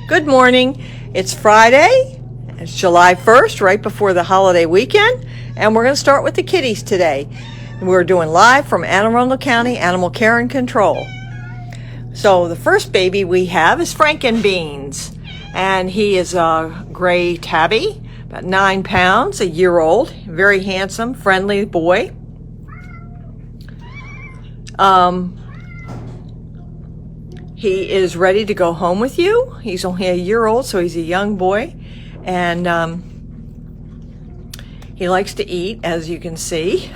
Good morning. It's Friday. It's July 1st, right before the holiday weekend, and we're going to start with the kitties today. We're doing live from Anne Arundel County Animal Care and Control. So the first baby we have is Frankenbeans, and he is a gray tabby, about 9 pounds, a year old, very handsome, friendly boy. He is ready to go home with you. He's only a year old, so he's a young boy. And he likes to eat, as you can see.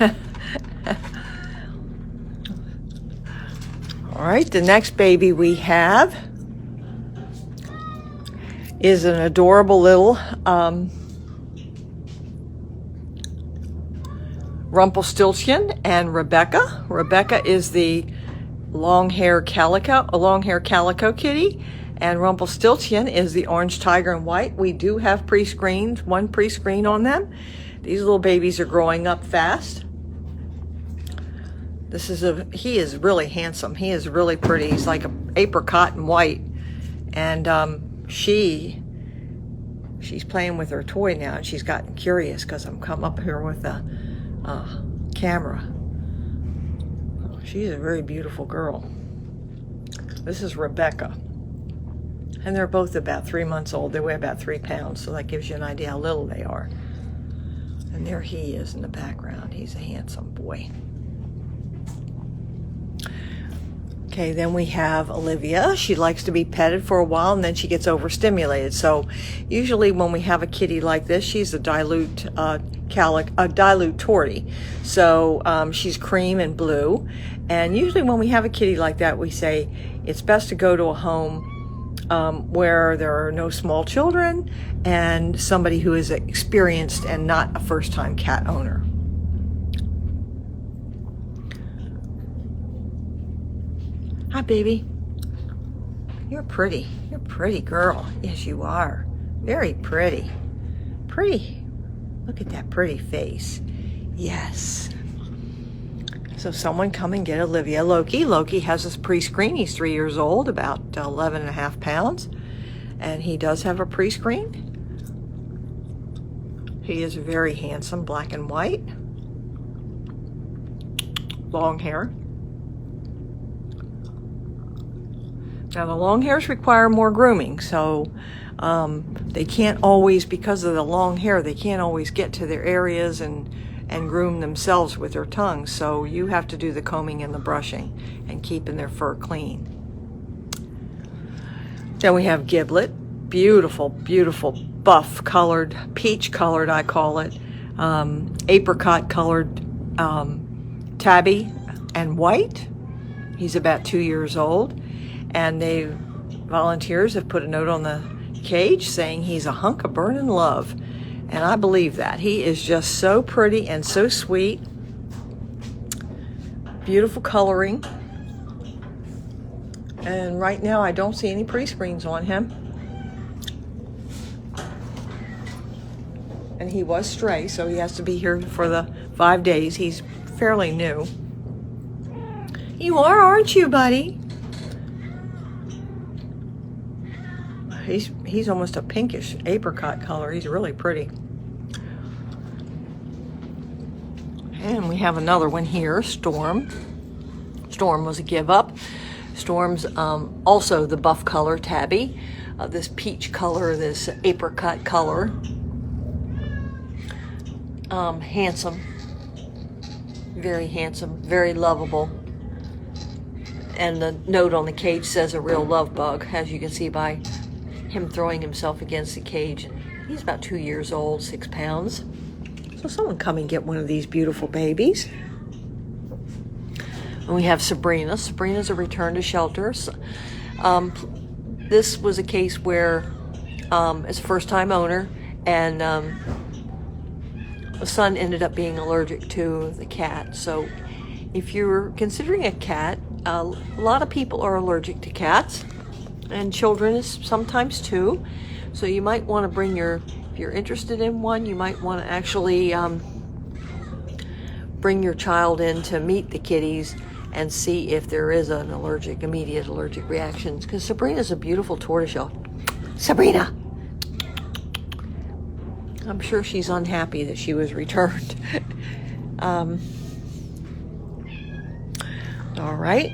All right, the next baby we have is an adorable little Rumpelstiltskin and Rebecca. Rebecca is the long hair calico kitty, and Rumpelstiltskin is the orange tiger and white. We do have pre-screens, one pre-screen on them. These little babies are growing up fast. He is really handsome. He is really pretty. He's like an apricot and white, and she's playing with her toy now, and she's gotten curious because I'm come up here with a camera. She's a very beautiful girl. This is Rebecca. And they're both about 3 months old. They weigh about 3 pounds, so that gives you an idea how little they are. And there he is in the background. He's a handsome boy. Okay, then we have Olivia. She likes to be petted for a while, and then she gets overstimulated. So usually when we have a kitty like this, she's a dilute tortie. So she's cream and blue. And usually when we have a kitty like that, we say it's best to go to a home where there are no small children and somebody who is experienced and not a first-time cat owner. Hi, baby. You're pretty. You're a pretty girl. Yes, you are. Very pretty. Pretty. Look at that pretty face. Yes. So someone come and get Olivia Loki. Loki has his pre-screen. He's 3 years old, about 11 and a half pounds. And he does have a pre-screen. He is very handsome, black and white. Long hair. Now the long hairs require more grooming, so they can't always, because of the long hair, they can't always get to their areas and groom themselves with their tongues. So you have to do the combing and the brushing and keeping their fur clean. Then we have Giblet, beautiful, beautiful buff colored, peach colored I call it, apricot colored tabby and white. He's about 2 years old. And volunteers have put a note on the cage saying he's a hunk of burning love. And I believe that. He is just so pretty and so sweet. Beautiful coloring. And right now I don't see any pre-screens on him. And he was stray, so he has to be here for the 5 days. He's fairly new. You are, aren't you, buddy? He's almost a pinkish apricot color. He's really pretty. And we have another one here, Storm. Storm was a give up. Storm's also the buff color tabby. This peach color, this apricot color. Handsome. Very handsome, very lovable. And the note on the cage says a real love bug, as you can see by him throwing himself against the cage. He's about 2 years old, 6 pounds. So someone come and get one of these beautiful babies. And we have Sabrina. Sabrina's a return to shelter. This was a case where it's a first-time owner, and the son ended up being allergic to the cat. So if you're considering a cat, a lot of people are allergic to cats. And children is sometimes too. So you might want to bring if you're interested in one, you might want to actually bring your child in to meet the kitties and see if there is an immediate allergic reaction. Because Sabrina's a beautiful tortoiseshell. Sabrina. I'm sure she's unhappy that she was returned. All right.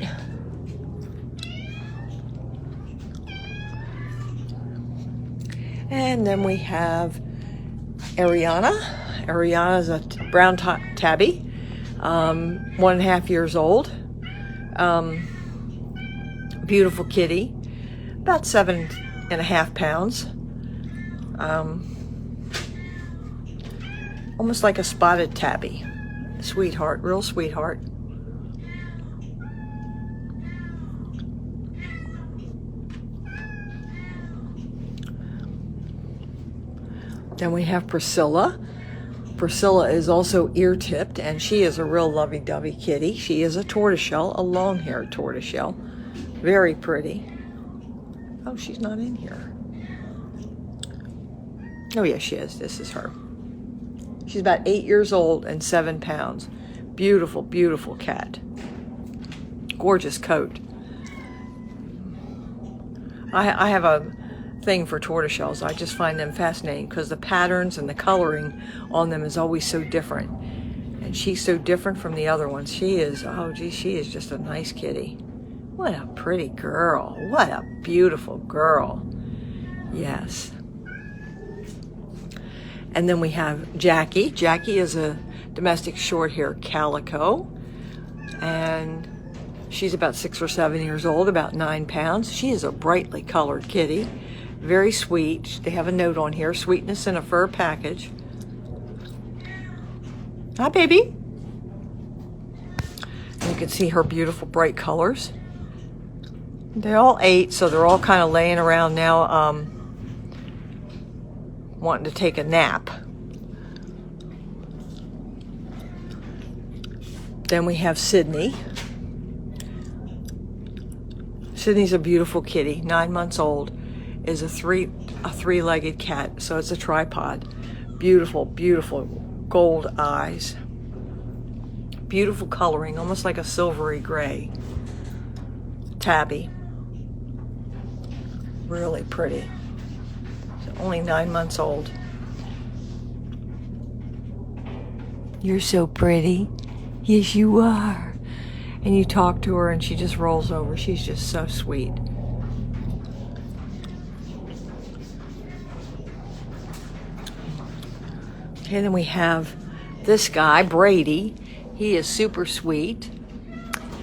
And then we have Ariana. Ariana's a brown tabby, 1.5 years old. Beautiful kitty, about 7.5 pounds. Almost like a spotted tabby. Sweetheart, real sweetheart. Then we have Priscilla. Priscilla is ear ear-tipped, and she is a real lovey-dovey kitty. She is a tortoiseshell, a long-haired tortoiseshell. Very pretty. Oh, she's not in here. Oh, yes, she is. This is her. She's about 8 years old and 7 pounds. Beautiful, beautiful cat. Gorgeous coat. I have a thing for tortoiseshells. I just find them fascinating because the patterns and the coloring on them is always so different. And she's so different from the other ones. She is, oh gee, she is just a nice kitty. What a pretty girl. What a beautiful girl. Yes. And then we have Jackie. Jackie is a domestic short-hair calico. And she's about 6 or 7 years old, about 9 pounds. She is a brightly colored kitty. Very sweet. They have a note on here, sweetness in a fur package. Hi, baby. You can see her beautiful bright colors. They all ate, so they're all kind of laying around now, wanting to take a nap. Then we have Sydney. Sydney's a beautiful kitty, 9 months old. Is a three-legged cat, so it's a tripod. Beautiful, beautiful gold eyes. Beautiful coloring, almost like a silvery gray. Tabby. Really pretty. So only 9 months old. You're so pretty. Yes, you are. And you talk to her and she just rolls over. She's just so sweet. Okay, then we have this guy, Brady. He is super sweet.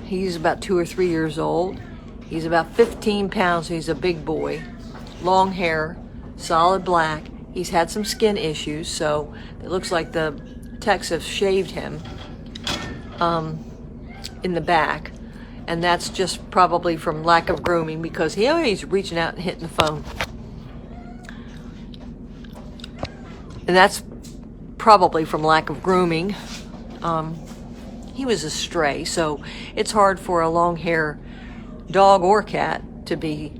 He's about 2 or 3 years old. He's about 15 pounds, so he's a big boy. Long hair, solid black. He's had some skin issues, so it looks like the techs have shaved him in the back. And that's just probably from lack of grooming because he's reaching out and hitting the phone. And that's probably from lack of grooming. He was a stray, so it's hard for a long hair dog or cat to be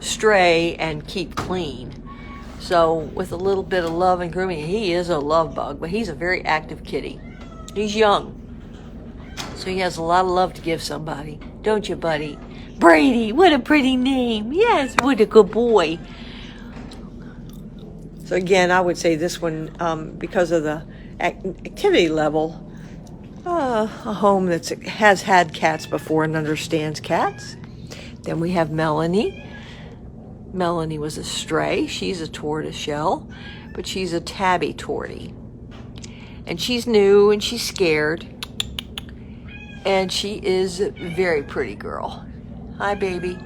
stray and keep clean. So with a little bit of love and grooming, he is a love bug, but he's a very active kitty. He's young, so he has a lot of love to give somebody. Don't you, buddy? Brady, what a pretty name. Yes, what a good boy. So again, I would say this one, because of the activity level, a home that has had cats before and understands cats. Then we have Melanie. Melanie was a stray. She's a tortoiseshell, but she's a tabby tortie. And she's new and she's scared. And she is a very pretty girl. Hi, baby.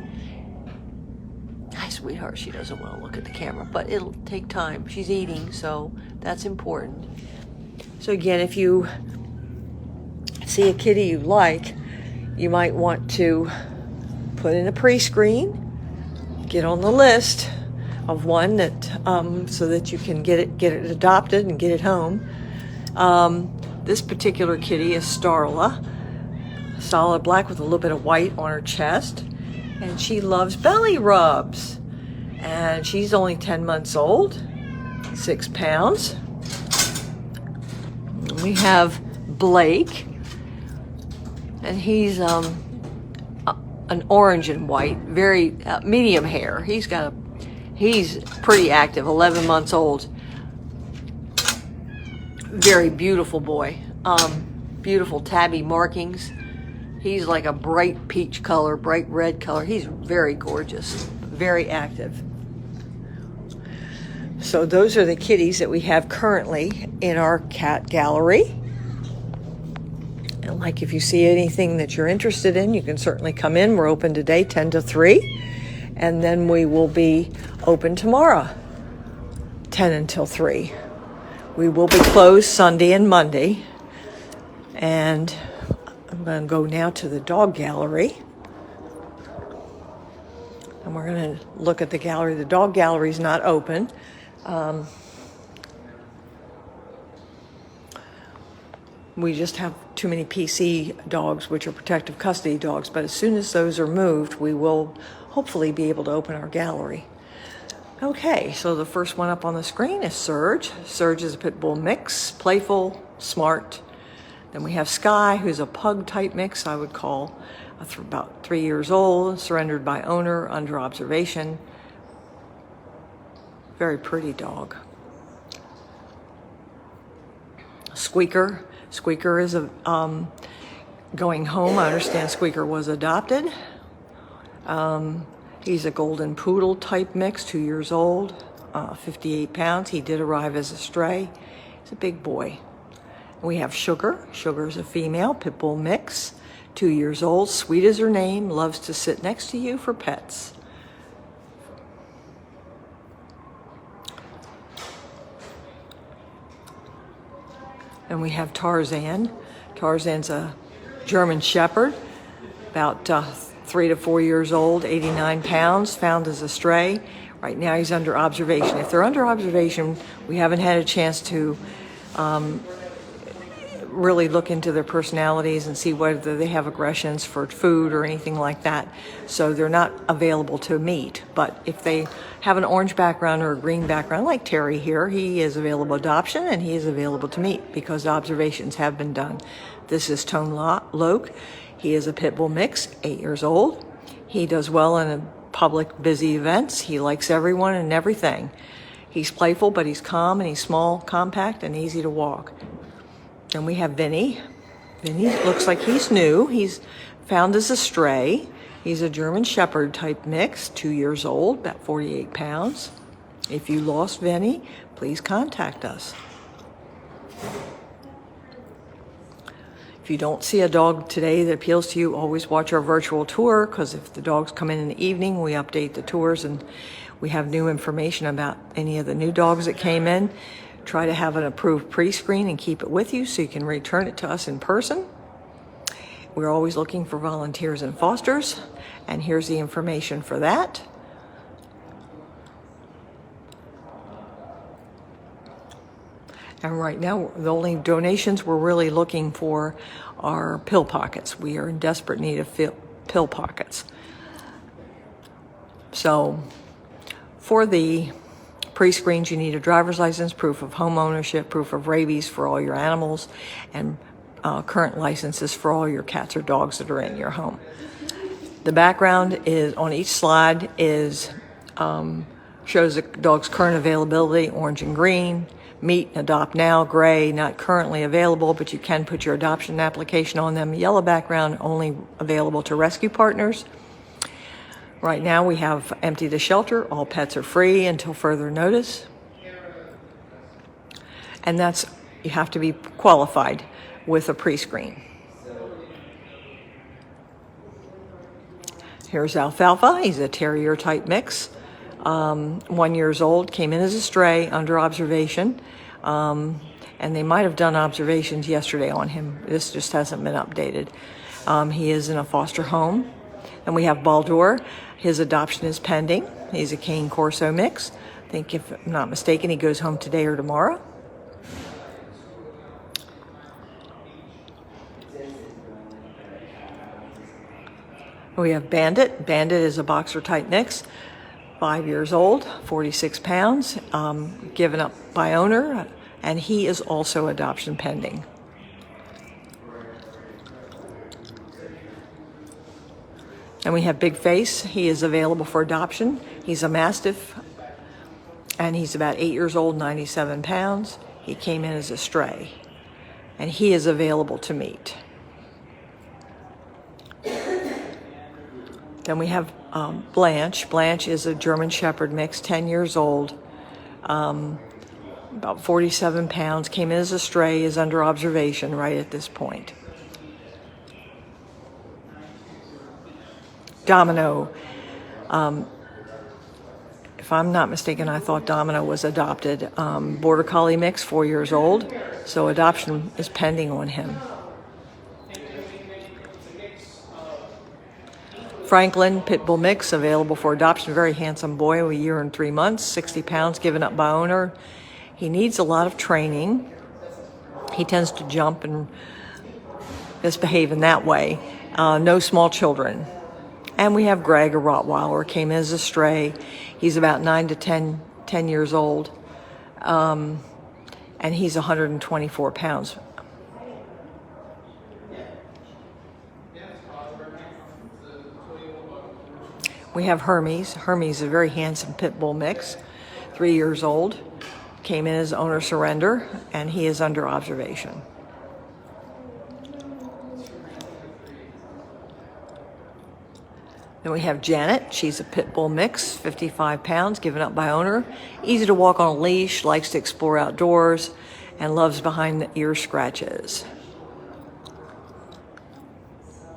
Hi, sweetheart. She doesn't want to look at the camera, but it'll take time. She's eating, so that's important. So again, if you see a kitty you like, you might want to put in a pre-screen, get on the list of one that so that you can get it adopted and get it home. This particular kitty is Starla, solid black with a little bit of white on her chest, and she loves belly rubs. And she's only 10 months old, 6 pounds. We have Blake, and he's an orange and white, very medium hair. He's got He's pretty active, 11 months old. Very beautiful boy. Beautiful tabby markings. He's like a bright peach color, bright red color. He's very gorgeous, very active. So those are the kitties that we have currently in our cat gallery. And like, if you see anything that you're interested in, you can certainly come in. We're open today 10 to 3. And then we will be open tomorrow, 10 until 3. We will be closed Sunday and Monday. And I'm going to go now to the dog gallery. And we're going to look at the gallery. The dog gallery is not open. We just have too many PC dogs, which are protective custody dogs. But as soon as those are moved, we will hopefully be able to open our gallery. Okay, so the first one up on the screen is Surge. Surge is a pit bull mix, playful, smart. Then we have Sky, who's a pug type mix, I would call about 3 years old, surrendered by owner, under observation. Very pretty dog. Squeaker. Squeaker is going home. I understand Squeaker was adopted. He's a golden poodle type mix, 2 years old, 58 pounds. He did arrive as a stray. He's a big boy. We have Sugar. Sugar is a female pit bull mix, 2 years old, sweet as her name, loves to sit next to you for pets. And we have Tarzan. Tarzan's a German Shepherd, about 3 to 4 years old, 89 pounds, found as a stray. Right now he's under observation. If they're under observation, we haven't had a chance to really look into their personalities and see whether they have aggressions for food or anything like that. So they're not available to meet. But if they have an orange background or a green background, like Terry here, he is available adoption and he is available to meet because observations have been done. This is Tone Loke. He is a pit bull mix, 8 years old. He does well in public busy events. He likes everyone and everything. He's playful, but he's calm and he's small, compact, and easy to walk. Then we have Vinny. Vinny looks like he's new. He's found as a stray. He's a German Shepherd type mix, 2 years old, about 48 pounds. If you lost Vinny, please contact us. If you don't see a dog today that appeals to you, always watch our virtual tour, because if the dogs come in the evening, we update the tours and we have new information about any of the new dogs that came in. Try to have an approved pre-screen and keep it with you so you can return it to us in person. We're always looking for volunteers and fosters, and here's the information for that. And right now, the only donations we're really looking for are pill pockets. We are in desperate need of pill pockets. So for the pre-screens, you need a driver's license, proof of home ownership, proof of rabies for all your animals, and current licenses for all your cats or dogs that are in your home. The background is on each slide is shows the dog's current availability, orange and green, meet and adopt now, gray, not currently available, but you can put your adoption application on them. Yellow background, only available to rescue partners. Right now we have empty the shelter. All pets are free until further notice. And that's, you have to be qualified with a pre-screen. Here's Alfalfa. He's a terrier type mix. 1 year old, came in as a stray, under observation. And they might have done observations yesterday on him. This just hasn't been updated. He is in a foster home. And we have Baldur. His adoption is pending. He's a Cane Corso mix. I think, if I'm not mistaken, he goes home today or tomorrow. We have Bandit. Bandit is a boxer type mix, 5 years old, 46 pounds, given up by owner, and he is also adoption pending. And we have Big Face. He is available for adoption. He's a Mastiff And he's about 8 years old, 97 pounds. He came in as a stray, and he is available to meet. Then we have Blanche. Blanche is a German Shepherd mix, 10 years old, about 47 pounds, came in as a stray, is under observation right at this point. Domino. If I'm not mistaken, I thought Domino was adopted. Border Collie mix, 4 years old, so adoption is pending on him. Franklin, Pit Bull mix, available for adoption. Very handsome boy, a year and 3 months, 60 pounds, given up by owner. He needs a lot of training. He tends to jump and misbehave in that way. No small children. And we have Greg, a Rottweiler, came in as a stray. He's about 9 to 10 years old. And he's 124 pounds. We have Hermes. Hermes is a very handsome pit bull mix, 3 years old. Came in as owner surrender, and he is under observation. Then we have Janet. She's a pit bull mix, 55 pounds, given up by owner. Easy to walk on a leash, likes to explore outdoors, and loves behind the ear scratches.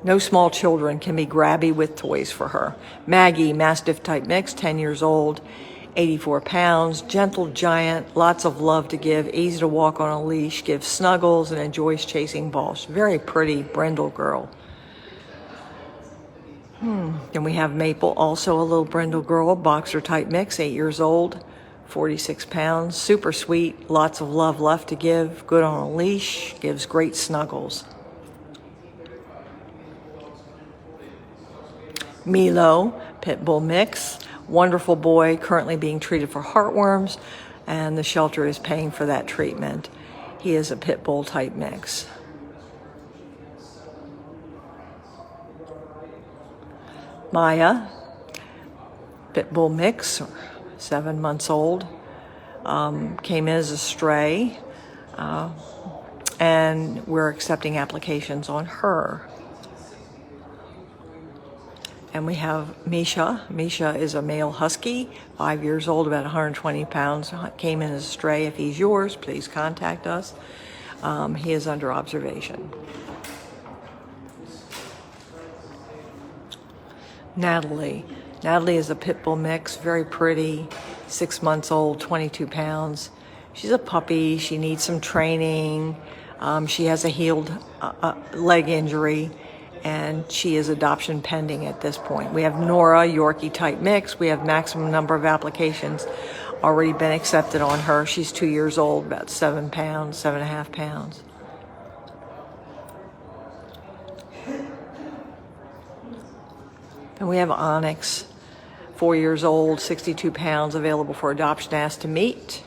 No small children, can be grabby with toys for her. Maggie, Mastiff type mix, 10 years old, 84 pounds, gentle giant, lots of love to give, easy to walk on a leash, gives snuggles, and enjoys chasing balls. Very pretty brindle girl. Then we have Maple, also a little brindle girl, boxer type mix, 8 years old, 46 pounds, super sweet, lots of love left to give, good on a leash, gives great snuggles. Milo, pit bull mix, wonderful boy, currently being treated for heartworms, and the shelter is paying for that treatment. He is a pit bull type mix. Maya, pit bull mix, 7 months old, came in as a stray, and we're accepting applications on her. And we have Misha. Misha is a male husky, 5 years old, about 120 pounds, came in as a stray. If he's yours, please contact us. He is under observation. Natalie. Natalie is a pit bull mix, very pretty, 6 months old, 22 pounds. She's a puppy. She needs some training. She has a healed leg injury, and she is adoption pending at this point. We have Nora Yorkie type mix. We have maximum number of applications already been accepted on her. She's 2 years old, about 7 pounds, 7.5 pounds. And we have Onyx, 4 years old, 62 pounds, available for adoption, asked to meet.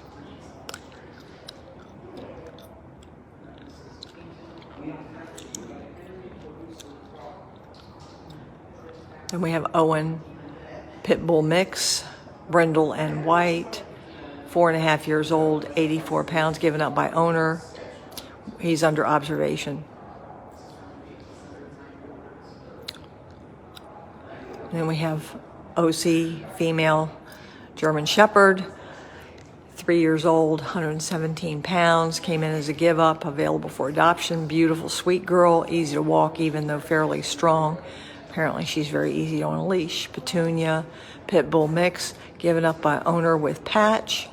And we have Owen, pit bull mix, brindle and white, 4.5 years old, 84 pounds, given up by owner. He's under observation. And then we have OC, female German Shepherd, 3 years old, 117 pounds, came in as a give up, available for adoption. Beautiful, sweet girl, easy to walk even though fairly strong. Apparently she's very easy on a leash. Petunia, pit bull mix, given up by owner with patch,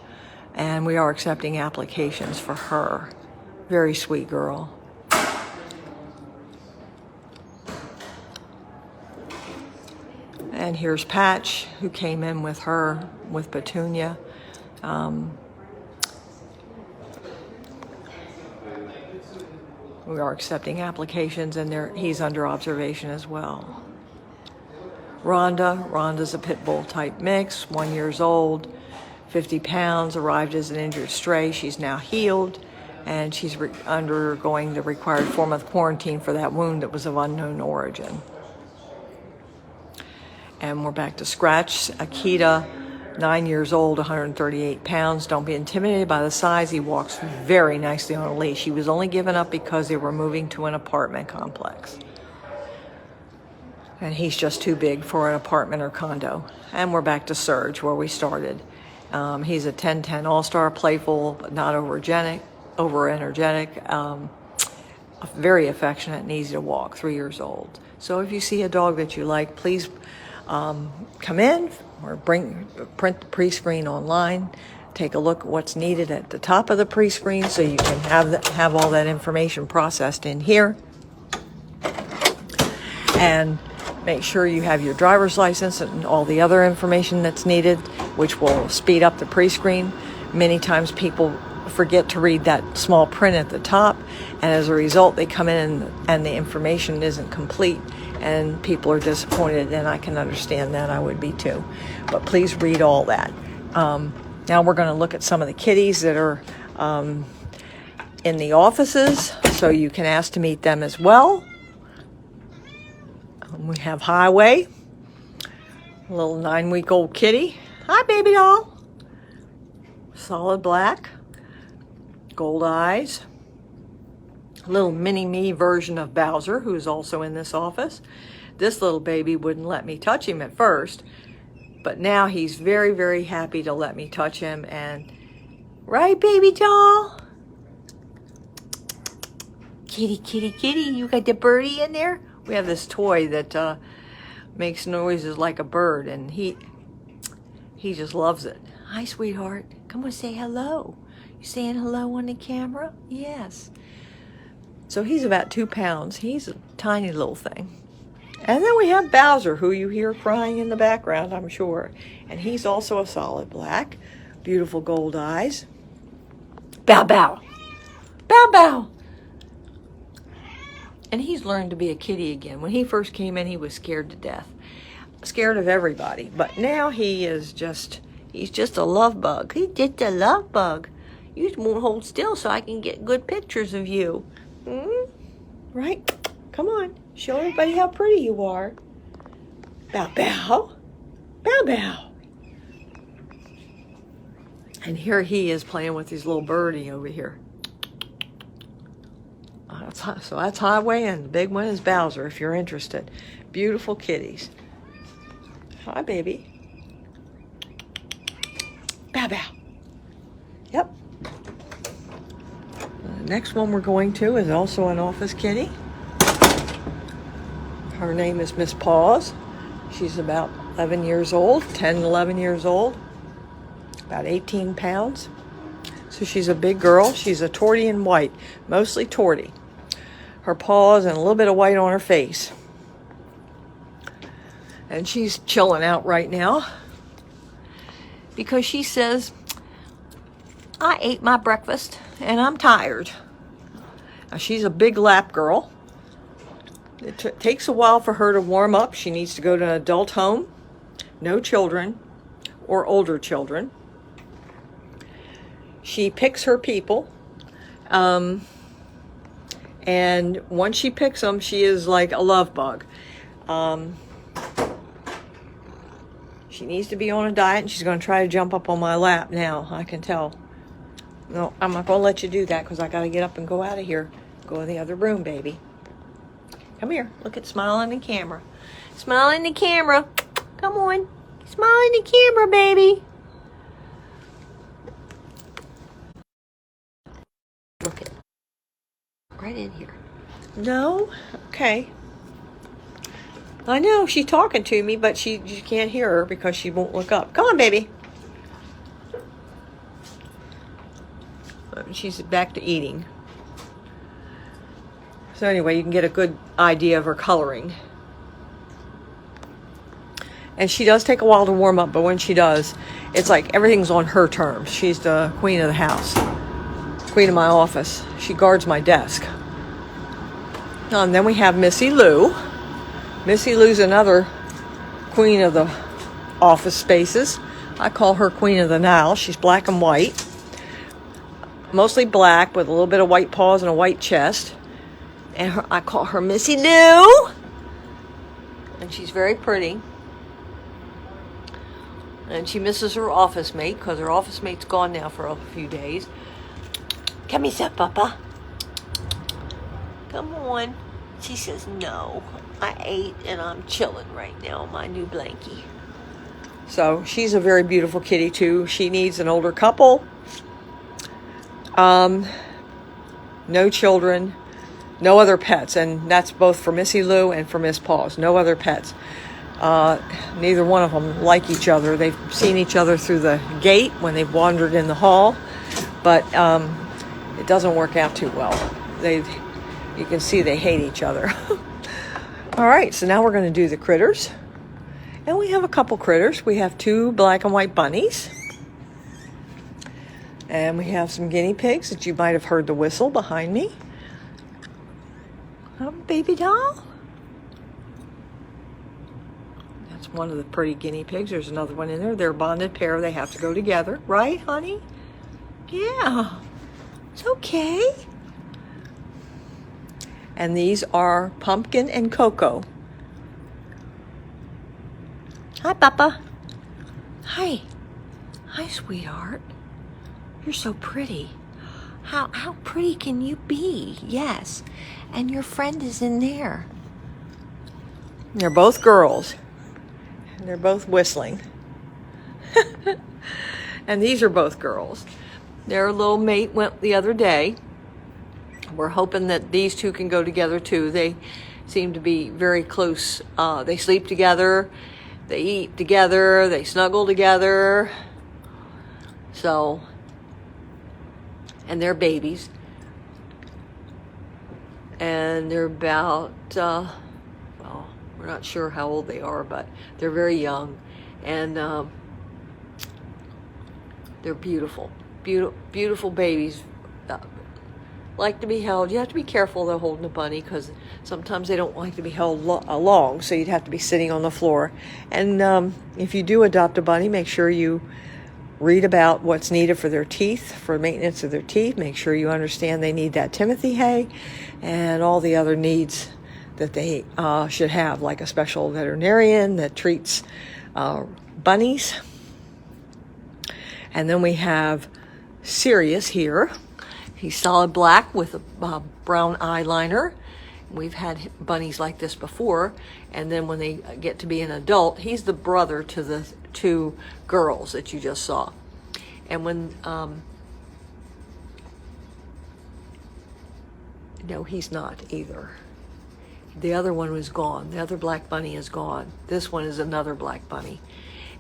and we are accepting applications for her. Very sweet girl. And here's Patch, who came in with her, with Petunia. We are accepting applications, and he's under observation as well. Rhonda's a pit bull type mix, 1 year old, 50 pounds, arrived as an injured stray. She's now healed, and she's undergoing the required 4-month quarantine for that wound that was of unknown origin. And we're back to scratch. Akita, 9 years old, 138 pounds. Don't be intimidated by the size. He walks very nicely on a leash. He was only given up because they were moving to an apartment complex. And he's just too big for an apartment or condo. And we're back to Surge, where we started. He's a 10-10 all-star, playful, but not over-energetic, very affectionate and easy to walk, 3 years old. So if you see a dog that you like, please come in or print the pre-screen online. Take a look at what's needed at the top of the pre-screen so you can have all that information processed in here. And make sure you have your driver's license and all the other information that's needed, which will speed up the pre-screen. Many times people forget to read that small print at the top, and as a result they come in and the information isn't complete and people are disappointed, and I can understand that. I would be too. But please read all that. Now we're going to look at some of the kitties that are in the offices, so you can ask to meet them as well. We have Highway, a little 9-week-old kitty. Hi, baby doll. Solid black, gold eyes. A little mini-me version of Bowser, who's also in this office. This little baby wouldn't let me touch him at first, but now he's very, very happy to let me touch him. And right, baby doll? Kitty, kitty, kitty, you got the birdie in there? We have this toy that makes noises like a bird, and he just loves it. Hi, sweetheart. Come on, say hello. You saying hello on the camera? Yes. So he's about 2 pounds. He's a tiny little thing. And then we have Bowser, who you hear crying in the background, I'm sure. And he's also a solid black. Beautiful gold eyes. Bow, bow. Bow, bow. And he's learned to be a kitty again. When he first came in, he was scared to death. Scared of everybody. But now he's just a love bug. He's just a love bug. You just won't hold still so I can get good pictures of you. Right? Come on. Show everybody how pretty you are. Bow, bow. Bow, bow. And here he is playing with his little birdie over here. So that's Highway, and the big one is Bowser, if you're interested. Beautiful kitties. Hi, baby. Bow, bow. Yep. The next one we're going to is also an office kitty. Her name is Miss Paws. She's about 11 years old, 10, 11 years old, about 18 pounds. So she's a big girl. She's a tortie and white, mostly tortie. Her paws and a little bit of white on her face. And she's chilling out right now because she says, I ate my breakfast and I'm tired. Now, she's a big lap girl. It takes a while for her to warm up. She needs to go to an adult home, no children or older children. She picks her people. And once she picks them, she is like a love bug. She needs to be on a diet, and she's going to try to jump up on my lap now. I can tell. No, I'm not going to let you do that because I got to get up and go out of here. Go in the other room, baby. Come here. Look at smile in the camera. Smile in the camera. Come on. Smile in the camera, baby. Look at right in here. No? Okay. I know she's talking to me, but you can't hear her because she won't look up. Come on, baby. She's back to eating. So anyway, you can get a good idea of her coloring. And she does take a while to warm up, but when she does, it's like everything's on her terms. She's the queen of the house. Queen of my office. She guards my desk. And then we have Missy Lou. Missy Lou's another queen of the office spaces. I call her Queen of the Nile. She's black and white. Mostly black with a little bit of white paws and a white chest. And I call her Missy Lou. And she's very pretty. And she misses her office mate because her office mate's gone now for a few days. Come here, Papa. Come on. She says, no, I ate and I'm chilling right now on my new blankie. So she's a very beautiful kitty too. She needs an older couple. No children, no other pets. And that's both for Missy Lou and for Miss Paws. No other pets. Neither one of them like each other. They've seen each other through the gate when they've wandered in the hall. But it doesn't work out too well. You can see they hate each other. All right, so now we're going to do the critters. And we have a couple critters. We have 2 black and white bunnies. And we have some guinea pigs that you might have heard the whistle behind me. Baby doll. That's one of the pretty guinea pigs. There's another one in there. They're a bonded pair. They have to go together. Right, honey? Yeah. It's okay. And these are Pumpkin and Coco. Hi, Papa. Hi. Hi, sweetheart. You're so pretty. How pretty can you be? Yes. And your friend is in there. They're both girls. And they're both whistling. And these are both girls. Their little mate went the other day. We're hoping that these 2 can go together too. They seem to be very close. They sleep together. They eat together. They snuggle together. So, and they're babies. And they're about, well, we're not sure how old they are, but they're very young. And they're beautiful. Beautiful babies. Like to be held. You have to be careful though holding a bunny because sometimes they don't like to be held long, so you'd have to be sitting on the floor. And if you do adopt a bunny, make sure you read about what's needed for their teeth, for maintenance of their teeth. Make sure you understand they need that Timothy hay and all the other needs that they should have, like a special veterinarian that treats bunnies. And then we have Sirius here. He's solid black with a brown eyeliner. We've had bunnies like this before. And then when they get to be an adult, he's the brother to the 2 girls that you just saw. And when, no, he's not either. The other one was gone. The other black bunny is gone. This one is another black bunny.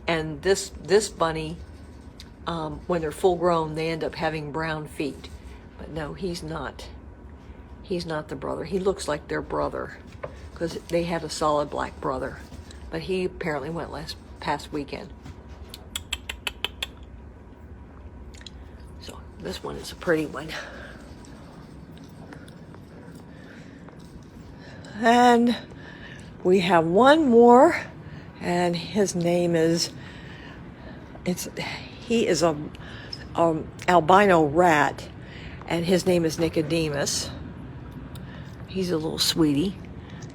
And this bunny, when they're full grown, they end up having brown feet. But no, he's not. He's not the brother. He looks like their brother because they had a solid black brother. But he apparently went past weekend. So this one is a pretty one. And we have one more, and his name is, he is a albino rat. And his name is Nicodemus. He's a little sweetie.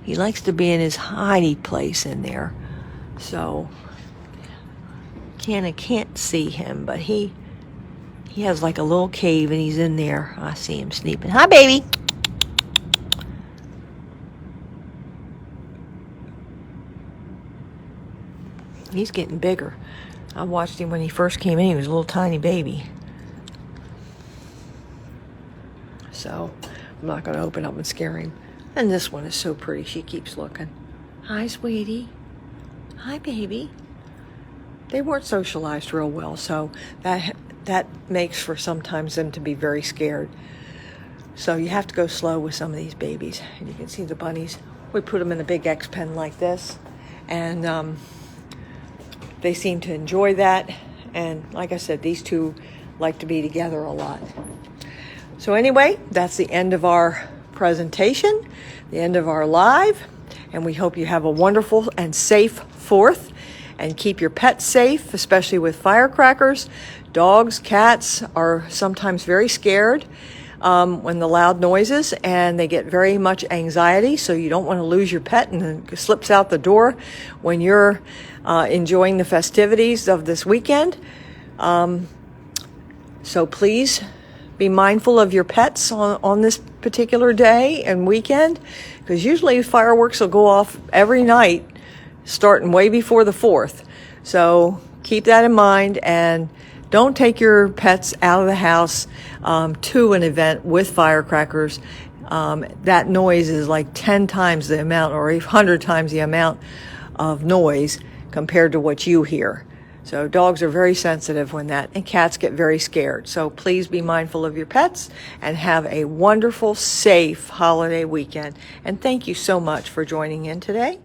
He likes to be in his hidey place in there. So, can't see him, but he has like a little cave and he's in there. I see him sleeping. Hi, baby. He's getting bigger. I watched him when he first came in. He was a little tiny baby. So I'm not going to open up and scare him. And this one is so pretty. She keeps looking. Hi, sweetie. Hi, baby. They weren't socialized real well, so that makes for sometimes them to be very scared. So you have to go slow with some of these babies. And you can see the bunnies. We put them in a big X pen like this. And they seem to enjoy that. And like I said, these 2 like to be together a lot. So anyway, that's the end of our presentation, the end of our live, and we hope you have a wonderful and safe 4th, and keep your pets safe, especially with firecrackers. Dogs, cats are sometimes very scared. when the loud noises, and they get very much anxiety, so you don't want to lose your pet and it slips out the door when you're enjoying the festivities of this weekend. So please be mindful of your pets on this particular day and weekend, because usually fireworks will go off every night starting way before the 4th. So keep that in mind, and don't take your pets out of the house to an event with firecrackers. That noise is like 10 times the amount or 100 times the amount of noise compared to what you hear. So dogs are very sensitive when that, and cats get very scared. So please be mindful of your pets and have a wonderful, safe holiday weekend. And thank you so much for joining in today.